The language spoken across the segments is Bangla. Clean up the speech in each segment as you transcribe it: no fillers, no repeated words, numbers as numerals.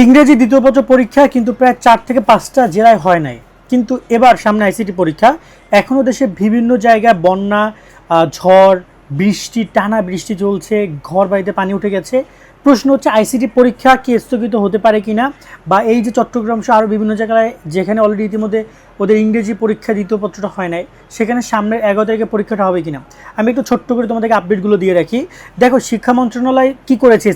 ইংরেজি দ্বিতীয় পত্র পরীক্ষা কিন্তু প্রায় 4 থেকে 5টা জেলায় হয় নাই, কিন্তু এবার সামনে আইসিটি পরীক্ষা। এখনও দেশে বিভিন্ন জায়গায় বন্যা, ঝড়, বৃষ্টি, টানা বৃষ্টি চলছে, ঘর বাড়িতে পানি উঠে গেছে। প্রশ্ন হচ্ছে আইসিটি পরীক্ষা কি স্থগিত হতে পারে কিনা, বা এই যে চট্টগ্রাম সহ আরও বিভিন্ন জায়গায় যেখানে অলরেডি ইতিমধ্যে ওদের ইংরেজি পরীক্ষা দ্বিতীয় পত্রটা হয় নাই, সেখানে সামনের 11 তারিখে পরীক্ষাটা হবে কিনা। আমি একটু ছোট্ট করে তোমাদেরকে আপডেটগুলো দিয়ে রাখি। দেখো, শিক্ষা মন্ত্রণালয় কী করেছে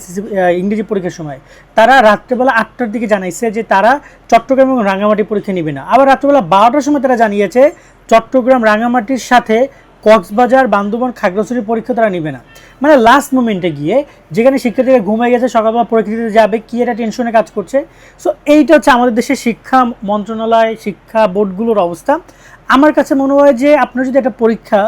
ইংরেজি পরীক্ষার সময়, তারা রাত্রেবেলা 8টার দিকে জানাইছে যে তারা চট্টগ্রাম এবং রাঙামাটি পরীক্ষা নেবে না। আবার রাত্রেবেলা 12টার সময় তারা জানিয়েছে চট্টগ্রাম রাঙামাটির সাথে কক্সবাজার, বান্দরবান, খাগড়াছড়ির পরীক্ষা তারা নেবে না। মানে লাস্ট মোমেন্টে গিয়ে যেখানে শিক্ষার্থীরা ঘুমিয়ে গেছে, সকালবেলা পরীক্ষা দিতে যাবে, কি এটা টেনশনে কাজ করছে। সো এইটা হচ্ছে আমাদের দেশের শিক্ষা মন্ত্রণালয়, শিক্ষা বোর্ডগুলোর অবস্থা। আমার কাছে মনে হয় যে আপনারা যদি একটা পরীক্ষা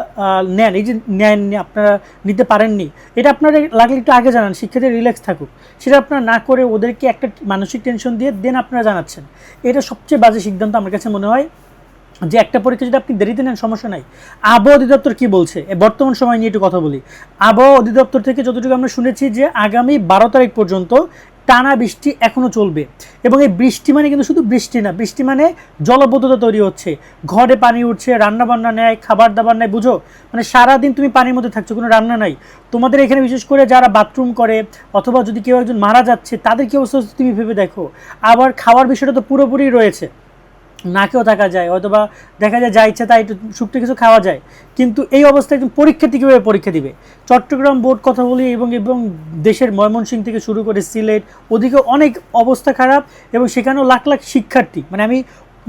নেন, এই যে নেননি, আপনারা নিতে পারেননি, এটা আপনারা লাগলে একটু আগে জানান, শিক্ষার্থী রিল্যাক্স থাকুক। সেটা আপনারা না করে ওদেরকে একটা মানসিক টেনশন দিয়ে দেন আপনারা জানাচ্ছেন, এটা সবচেয়ে বাজে সিদ্ধান্ত আমার কাছে মনে হয়। যে একটা পরীক্ষা যদি আপনি দেরিতে নেন সমস্যা নাই। আবহাওয়া অধিদপ্তর কি বলছে, বর্তমান সময় নিয়ে একটু কথা বলি। আবহাওয়া অধিদপ্তর থেকে যতটুকু আমরা শুনেছি যে আগামী 12 তারিখ পর্যন্ত টানা বৃষ্টি এখনও চলবে, এবং এই বৃষ্টি মানে কিন্তু শুধু বৃষ্টি না, বৃষ্টি মানে জলবদ্ধতা তৈরি হচ্ছে, ঘরে পানি উঠছে, রান্না বান্না নেয়, খাবার দাবার নেয়, বুঝো, মানে সারাদিন তুমি পানির মধ্যে থাকছো, কোনো রান্না নাই। তোমাদের এখানে বিশেষ করে যারা বাথরুম করে অথবা যদি কেউ একজন মারা যাচ্ছে তাদের কি অবস্থা হচ্ছে তুমি ভেবে দেখো। আবার খাওয়ার বিষয়টা তো পুরোপুরি রয়েছে, না কেউ থাকা যায়, হয়তোবা দেখা যায় যা ইচ্ছা তাই একটু শুকনো কিছু খাওয়া যায়, কিন্তু এই অবস্থায় একজন পরীক্ষার্থী কীভাবে পরীক্ষা দিবে। চট্টগ্রাম বোর্ড কথা বলি, এবং দেশের ময়মনসিংহ থেকে শুরু করে সিলেট, ওদিকে অনেক অবস্থা খারাপ, এবং সেখানেও লাখ লাখ শিক্ষার্থী, মানে আমি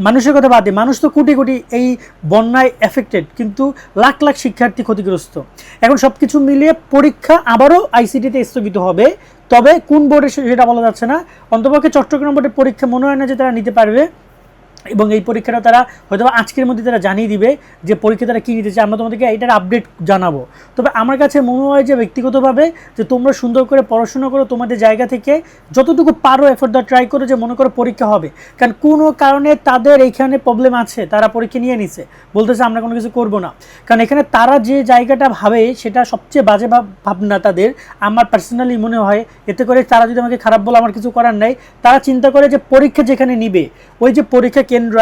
মানুষের কথা বাদ দিই, মানুষ তো কোটি কোটি এই বন্যায় এফেক্টেড, কিন্তু লাখ লাখ শিক্ষার্থী ক্ষতিগ্রস্ত। এখন সব কিছু মিলিয়ে পরীক্ষা আবারও আইসিটিতে স্থগিত হবে, তবে কোন বোর্ডে সেটা বলা যাচ্ছে না। অন্তপক্ষে চট্টগ্রাম বোর্ডের পরীক্ষা মনে হয় না যে তারা নিতে পারবে, এবং এই পরীক্ষাটা তারা হয়তো আজকের মধ্যে তারা জানিয়ে দিবে যে পরীক্ষা তারা কী নিতে চায়, আমরা তোমাদেরকে এটার আপডেট জানাবো। তবে আমার কাছে মনে হয় যে ব্যক্তিগতভাবে যে তোমরা সুন্দর করে পড়াশোনা করো, তোমাদের জায়গা থেকে যতটুকু পারো এফোর্ট দেওয়া ট্রাই করো, যে মনে করো পরীক্ষা হবে, কারণ কোনো কারণে তাদের এইখানে প্রবলেম আছে, তারা পরীক্ষা নিয়ে নিছে, বলতেছে আমরা কোনো কিছু করবো না, কারণ এখানে তারা যে জায়গাটা ভাবে সেটা সবচেয়ে বাজে ভাবনা তাদের। আমার পার্সোনালি মনে হয় এতে করে তারা যদি আমাকে খারাপ বলে আমার কিছু করার নাই, তারা চিন্তা করে যে পরীক্ষা যেখানে নিবে, ওই যে পরীক্ষা কেন্দ্র,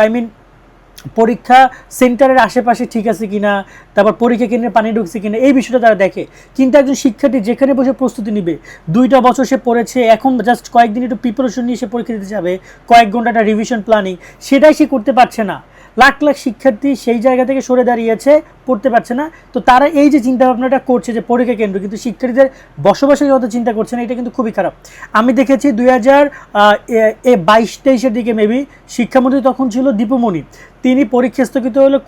পরীক্ষা সেন্টারের আশেপাশে ঠিক আছে কিনা, তারপর পরীক্ষা কেন্দ্রে পানি ঢুকছে কিনা, এই বিষয়টা তারা দেখে। কিন্তু একজন শিক্ষার্থী যেখানে বসে প্রস্তুতি নিবে, 2টা বছর সে পড়েছে, এখন জাস্ট কয়েকদিন একটু প্রিপারেশন নিয়ে সে পরীক্ষা দিতে যাবে, কয়েক ঘন্টা একটা রিভিশন প্ল্যানিং, সেটাই সে করতে পারছে না। লাখ লাখ শিক্ষার্থী সেই জায়গা থেকে সরে দাঁড়িয়েছে, পড়তে পারছে না। তো তারা এই যে চিন্তাভাবনাটা করছে যে পরীক্ষা কেন্দ্র, কিন্তু শিক্ষার্থীদের বসবাসের কথা চিন্তা করছে না, এটা কিন্তু খুবই খারাপ। আমি দেখেছি 2022-23-এর দিকে মেবি শিক্ষামন্ত্রী তখন ছিল দীপুমণি, তিনি পরীক্ষা স্থগিত হলো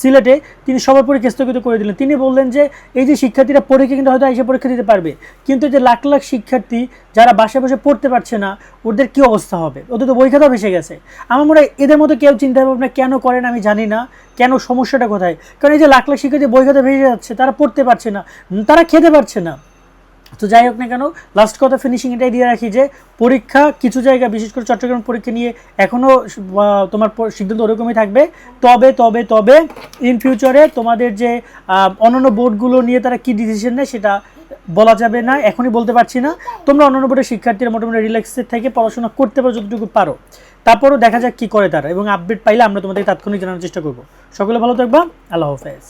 সিলেটে, তিনি সবার পরীক্ষা স্থগিত করে দিলেন। তিনি বললেন যে এই যে শিক্ষার্থীরা পরীক্ষা কিন্তু হয়তো এসে পরীক্ষা দিতে পারবে, কিন্তু যে লাখ লাখ শিক্ষার্থী যারা বাসায় বসে পড়তে পারছে না, ওদের কী অবস্থা হবে, ওদের তো বই খাতা ভেসে গেছে। আমার মনে হয় এদের মতো কেউ চিন্তা ভাবনা কেন করেন আমি জানি না, কেন, সমস্যাটা কোথায়। কারণ এই যে লাখ লাখ শিক্ষার্থী বই খাতা ভেসে যাচ্ছে, তারা পড়তে পারছে না, তারা খেতে পারছে না। তো যাই হোক না কেন, লাস্ট কথা ফিনিশিং এটাই দিয়ে রাখি যে পরীক্ষা কিছু জায়গা, বিশেষ করে চট্টগ্রাম পরীক্ষা নিয়ে এখনও তোমার সিদ্ধান্ত ওরকমই থাকবে। তবে তবে তবে ইন ফিউচারে তোমাদের যে অন্যান্য বোর্ডগুলো নিয়ে তারা কী ডিসিশন নেয় সেটা বলা যাবে না, এখনই বলতে পারছি না। তোমরা অন্যান্য বোর্ডের শিক্ষার্থীরা মোটামুটি রিল্যাক্সের থেকে পড়াশোনা করতে পারো যতটুকু পারো, তারপরও দেখা যাক কী করে তারা, এবং আপডেট পাইলে আমরা তোমাদের তাৎক্ষণিক জানানোর চেষ্টা করবো। সকলে ভালো থাকবা, আল্লাহ হাফেজ।